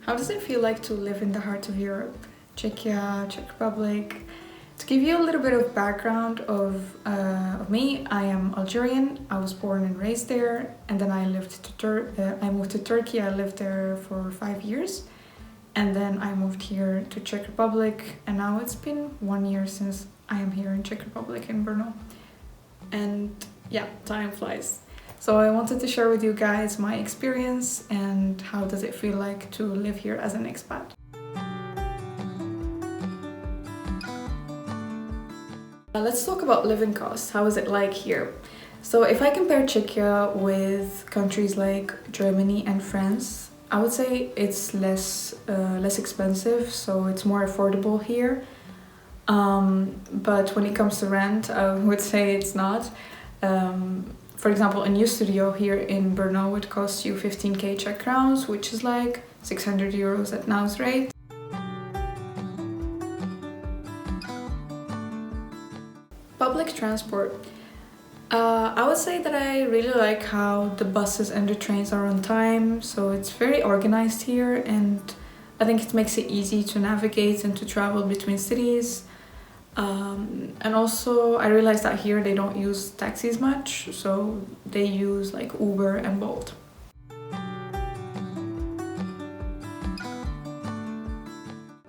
How does it feel like to live in the heart of Europe? Czechia, Czech Republic. To give you a little bit of background of me, I am Algerian. I was born and raised there, and then I moved to Turkey. I lived there for 5 years, and then I moved here to Czech Republic, and now it's been 1 year since I am here in Czech Republic in Brno. And yeah, time flies. So I wanted to share with you guys my experience and how does it feel like to live here as an expat. Let's talk about living costs. How is it like here? So if I compare Czechia with countries like Germany and France, I would say it's less expensive, so it's more affordable here. But when it comes to rent, I would say it's not. For example, a new studio here in Brno would cost you 15k Czech crowns, which is like 600 euros at now's rate. Public transport. I would say that I really like how the buses and the trains are on time, so it's very organized here, and I think it makes it easy to navigate and to travel between cities. And also I realized that here they don't use taxis much, so they use like Uber and Bolt.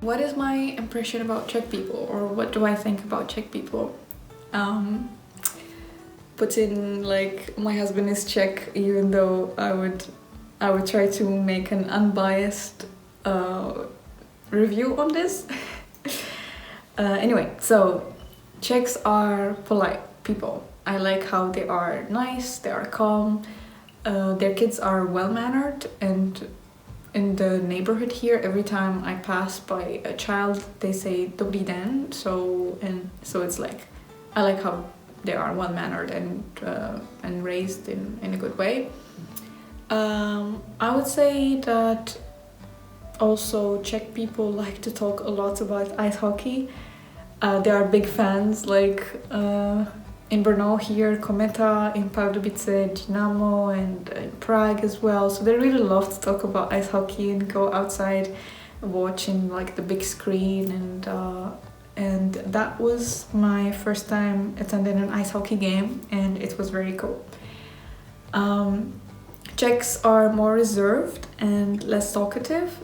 What is my impression about Czech people, or what do I think about Czech people? Put in like my husband is Czech, even though I would try to make an unbiased review on this. Anyway, so Czechs are polite people. I like how they are nice, they are calm, their kids are well-mannered, and in the neighborhood here, every time I pass by a child, they say Dobrý den, so it's like, I like how they are well-mannered and raised in a good way. I would say that also Czech people like to talk a lot about ice hockey. They are big fans, like in Brno here, Kometa, in Pardubice, Dynamo, and in Prague as well. So they really love to talk about ice hockey and go outside watching like the big screen, and that was my first time attending an ice hockey game, and it was very cool. Czechs are more reserved and less talkative.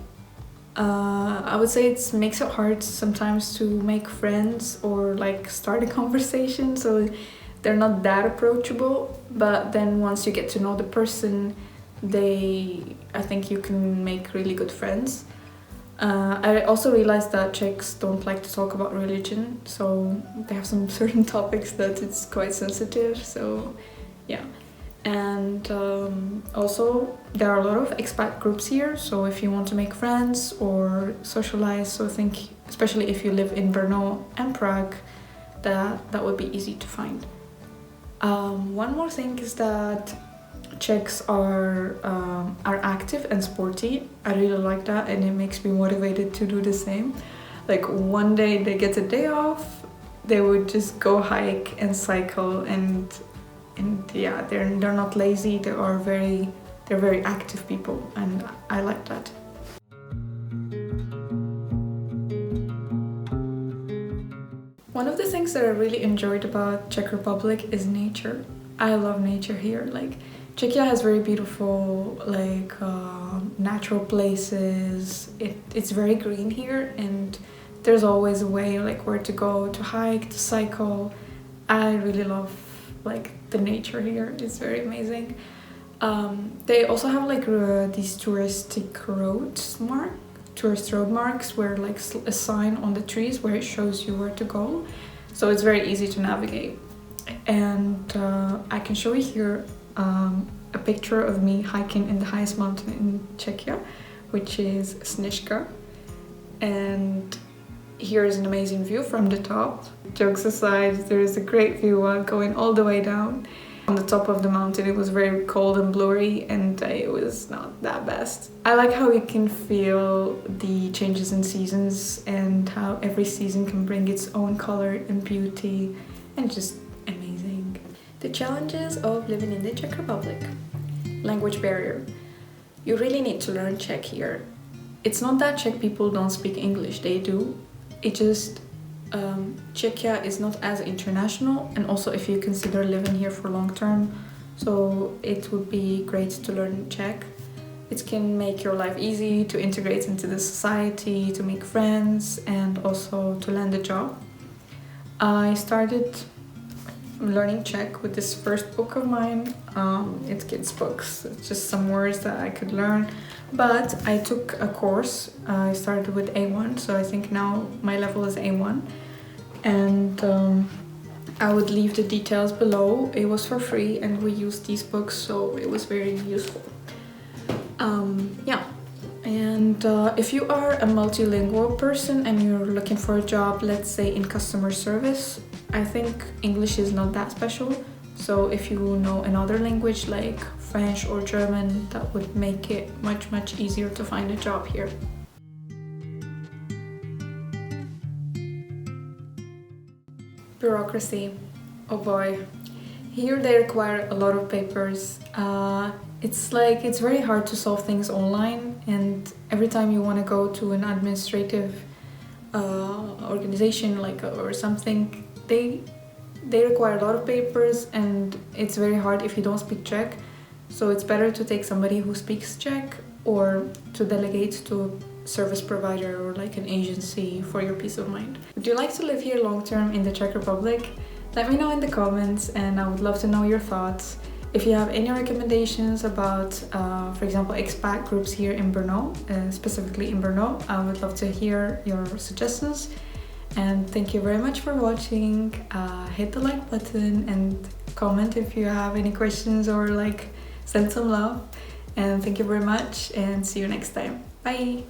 I would say it makes it hard sometimes to make friends or like start a conversation, so they're not that approachable, but then once you get to know the person, I think you can make really good friends. I also realized that Czechs don't like to talk about religion, so they have some certain topics that it's quite sensitive, so yeah. And also there are a lot of expat groups here, so if you want to make friends or socialize, so I think especially if you live in Brno and Prague, that would be easy to find. One more thing is that Czechs are active and sporty. I really like that, and it makes me motivated to do the same. Like one day they get a day off, they would just go hike and cycle, and yeah, they're not lazy. They're very active people, and I like that. One of the things that I really enjoyed about Czech Republic is nature. I love nature here. Like Czechia has very beautiful like natural places. It's very green here, and there's always a way like where to go to hike, to cycle. I really love like the nature here. It's very amazing. They also have like these tourist road marks where like a sign on the trees where it shows you where to go, so it's very easy to navigate. And I can show you here a picture of me hiking in the highest mountain in Czechia, which is Sněžka, and here is an amazing view from the top. Jokes aside, there is a great view going all the way down. On the top of the mountain it was very cold and blurry, and it was not that best. I like how you can feel the changes in seasons and how every season can bring its own color and beauty, and just amazing. The challenges of living in the Czech Republic. Language barrier. You really need to learn Czech here. it's not that Czech people don't speak English, they do. It just Czechia is not as international, and also if you consider living here for long term, so it would be great to learn Czech. It can make your life easy to integrate into the society, to make friends, and also to land a job. I started learning Czech with this first book of mine. It's kids' books, it's just some words that I could learn. But I took a course. I started with A1, so I think now my level is A1. And I would leave the details below. It was for free and we used these books, so it was very useful. Yeah. And if you are a multilingual person and you're looking for a job, let's say in customer service, I think English is not that special. So if you know another language like French or German, that would make it much easier to find a job here. Bureaucracy. Oh boy. Here they require a lot of papers. It's very hard to solve things online, and every time you want to go to an administrative organization or something, they require a lot of papers, and it's very hard if you don't speak Czech. So it's better to take somebody who speaks Czech or to delegate to a service provider or like an agency for your peace of mind. Would you like to live here long term in the Czech Republic? Let me know in the comments, and I would love to know your thoughts. If you have any recommendations about, for example, expat groups here in Brno, specifically in Brno, I would love to hear your suggestions. And thank you very much for watching. Hit the like button and comment if you have any questions or send some love. And thank you very much, and see you next time. Bye!